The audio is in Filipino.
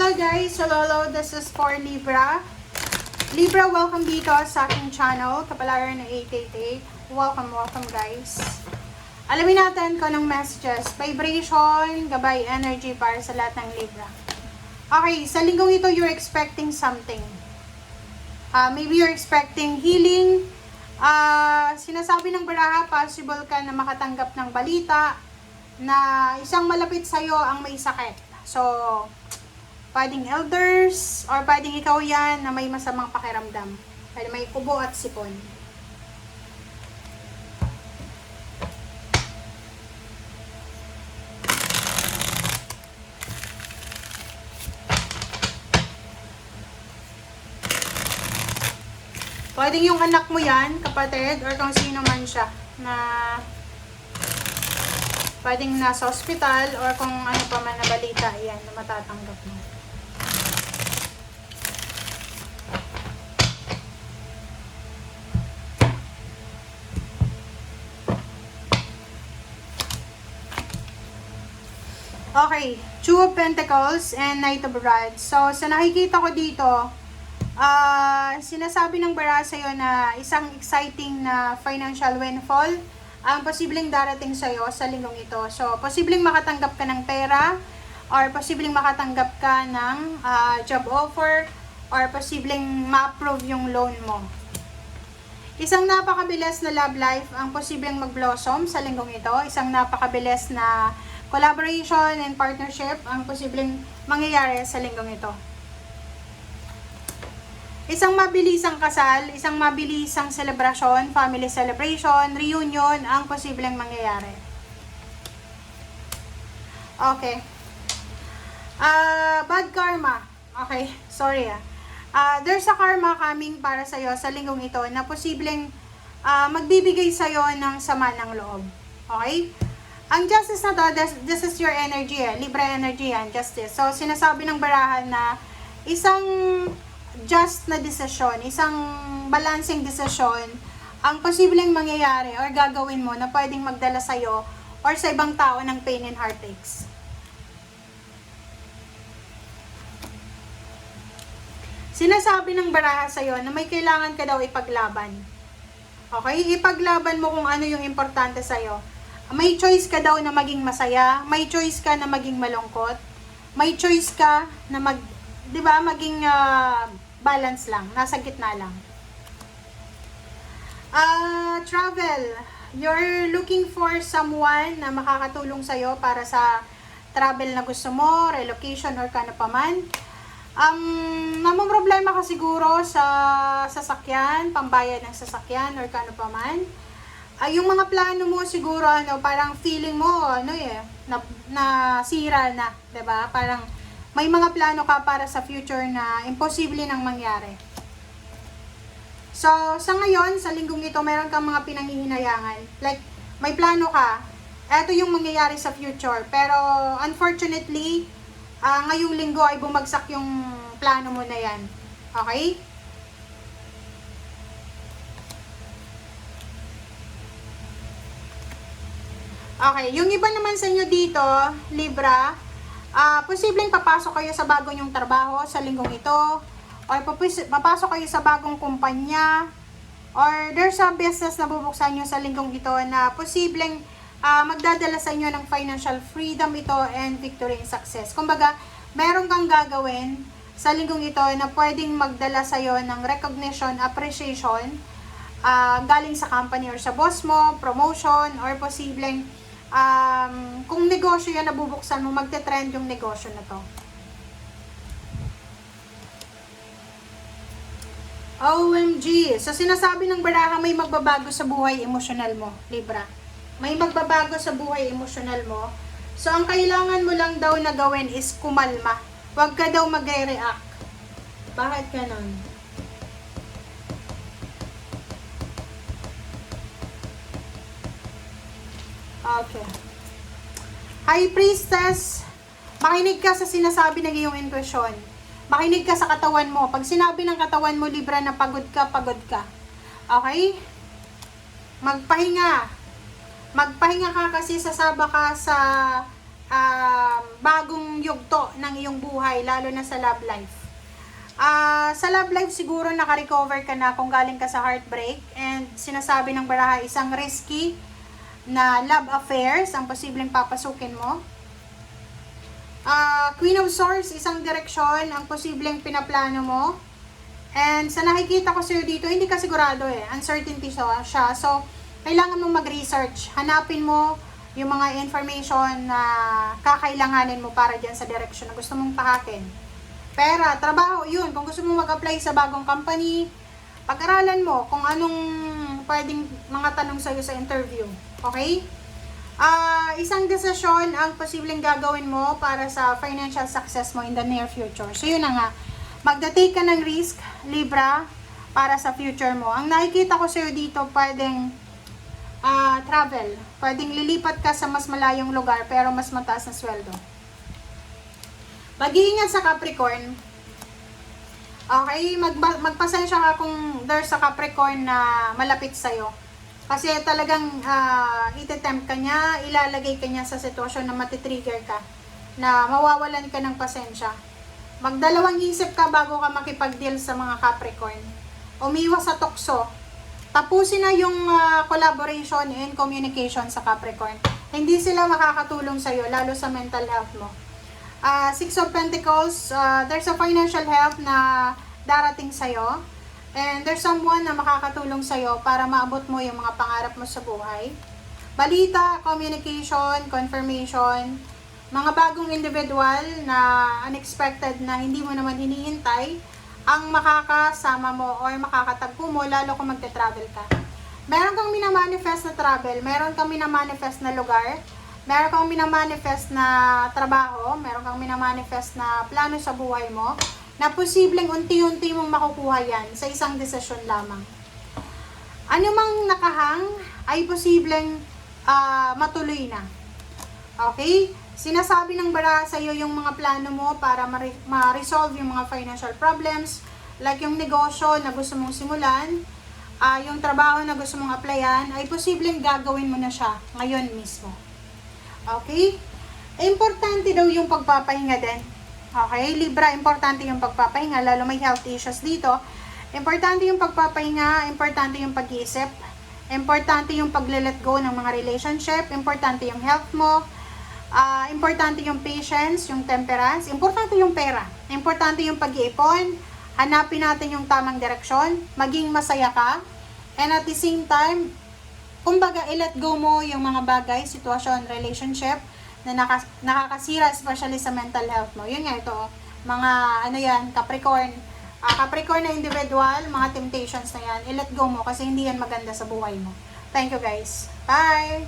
Hello guys! Hello, this is for Libra. Libra, welcome dito sa aking channel, Kapalaran na 888. Welcome guys. Alamin natin kung anong messages, vibration, gabay, energy para sa lahat ng Libra. Okay, sa linggong ito, you're expecting something. Maybe you're expecting healing. Sinasabi ng baraha, possible ka na makatanggap ng balita na isang malapit sa'yo ang may sakit. So, pwedeng elders, or pwedeng ikaw yan na may masamang pakiramdam. Pwede may kubo at sipon. Pwedeng yung anak mo yan, kapatid, or kung sino man siya, na pwedeng nasa hospital, or kung ano pa man na balita, yan, na matatanggap mo. Okay, Two of Pentacles and Knight of Rods. So, sa nakikita ko dito, sinasabi ng bara sa'yo na isang exciting na financial windfall ang posibleng darating sa'yo sa linggong ito. So, posibleng makatanggap ka ng pera, or posibleng makatanggap ka ng job offer, or posibleng ma-approve yung loan mo. Isang napakabilis na love life ang posibleng mag-blossom sa linggong ito. Isang napakabilis na collaboration and partnership ang posibleng mangyayari sa linggong ito. Isang mabilisang kasal, isang mabilisang selebrasyon, family celebration, reunion ang posibleng mangyayari. Okay. Bad karma. Okay, sorry there's a karma coming para sa'yo sa linggong ito na posibleng magbibigay sa'yo ng sama ng loob. Okay? Ang justice na to, this is your energy Libra energy yan, justice. So, sinasabi ng barahan na isang just na desisyon, isang balancing desisyon ang posibleng mangyayari or gagawin mo na pwedeng magdala sa'yo or sa ibang tao ng pain and heartaches. Sinasabi ng baraha sa'yo na may kailangan ka daw ipaglaban. Okay? Ipaglaban mo kung ano yung importante sa'yo. May choice ka daw na maging masaya, may choice ka na maging malungkot, may choice ka na maging balance lang, nasa gitna lang. Travel. You're looking for someone na makakatulong sa'yo para sa travel na gusto mo, relocation or kano pa man. Problema ka siguro sa sasakyan, pambayad ng sasakyan or kano pa man. Yung mga plano mo siguro parang feeling mo na sira na, 'di ba? Parang may mga plano ka para sa future na imposible nang mangyari. So, sa ngayon, sa linggong ito, meron kang mga pinanghihinayangan. Like, may plano ka. Ito yung mangyayari sa future. Pero, unfortunately, ngayong linggo ay bumagsak yung plano mo na yan. Okay? Okay, yung iba naman sa inyo dito, Libra, posibleng papasok kayo sa bagong yung trabaho sa linggong ito, or papasok kayo sa bagong kumpanya, or there's a business na bubuksan nyo sa linggong ito na posibleng magdadala sa inyo ng financial freedom ito and victory and success. Kumbaga, meron kang gagawin sa linggong ito na pwedeng magdala sa iyo ng recognition, appreciation, galing sa company or sa boss mo, promotion, or posibleng kung negosyo yan nabubuksan mo, magte-trend yung negosyo na to. OMG! So, sinasabi ng baraha may magbabago sa buhay emosyonal mo, Libra. May magbabago sa buhay emosyonal mo. So, ang kailangan mo lang daw na gawin is kumalma. Huwag ka daw mag-react. Bakit ganon? Okay. High Priestess, makinig ka sa sinasabi ng iyong intuition. Makinig ka sa katawan mo. Pag sinabi ng katawan mo, Libra, na pagod ka, pagod ka. Okay? Magpahinga. Magpahinga ka kasi sasaba ka sa bagong yugto ng iyong buhay, lalo na sa love life. Sa love life siguro naka-recover ka na kung galing ka sa heartbreak, and sinasabi ng baraha isang risky na love affairs ang posibleng papasukin mo. Queen of Swords, isang direksyon ang posibleng pinaplano mo. And sa nakikita ko sa'yo dito, hindi ka sigurado uncertainty siya. So, kailangan mong mag-research. Hanapin mo yung mga information na kakailanganin mo para dyan sa direksyon na gusto mong tahakin. Pera, trabaho, yun. Kung gusto mong mag-apply sa bagong company, pag-aralan mo kung anong pwedeng mga tanong sa'yo sa interview. Okay? Isang desisyon ang posibleng gagawin mo para sa financial success mo in the near future. So, yun na nga. Magda-take ka ng risk, Libra, para sa future mo. Ang nakikita ko sa'yo dito, pwedeng travel. Pwedeng lilipat ka sa mas malayong lugar pero mas mataas na sweldo. Mag-iingat sa Capricorn. Okay, magpasensya ka kung there's a Capricorn na malapit sa'yo. Kasi talagang itetempt ka niya, ilalagay ka niya sa sitwasyon na matitrigger ka, na mawawalan ka ng pasensya. Magdalawang isip ka bago ka makipag-deal sa mga Capricorn. Umiwas sa tukso. Tapusin na yung collaboration and communication sa Capricorn. Hindi sila makakatulong sa'yo, lalo sa mental health mo. Six of Pentacles, there's a financial help na darating sa'yo. And there's someone na makakatulong sa'yo para maabot mo yung mga pangarap mo sa buhay. Balita, communication, confirmation, mga bagong individual na unexpected na hindi mo naman hinihintay ang makakasama mo or makakatagpo mo lalo kung magte-travel ka. Meron kang minamanifest na travel, meron kang minamanifest na lugar, meron kang minamanifest na trabaho, meron kang minamanifest na plano sa buhay mo, na posibleng unti-unti mong makukuha yan sa isang desisyon lamang. Ano mang nakahang ay posibleng matuloy na. Okay? Sinasabi ng baraha sa iyo yung mga plano mo para ma-resolve yung mga financial problems, like yung negosyo na gusto mong simulan, yung trabaho na gusto mong applyan, ay posibleng gagawin mo na siya ngayon mismo. Okay? Importante daw yung pagpapahinga din. Okay? Libra, importante yung pagpapahinga, lalo may health issues dito. Importante yung pagpapahinga, importante yung pag-iisip, importante yung pagle-let go ng mga relationship, importante yung health mo, importante yung patience, yung temperance, importante yung pera, importante yung pag-iipon, hanapin natin yung tamang direksyon, maging masaya ka, and at the same time, kumbaga i-let go mo yung mga bagay, sitwasyon, relationship, na nakakasira, especially sa mental health mo. Yun nga ito, mga Capricorn, Capricorn na individual, mga temptations na yan, i-let go mo kasi hindi yan maganda sa buhay mo. Thank you guys. Bye!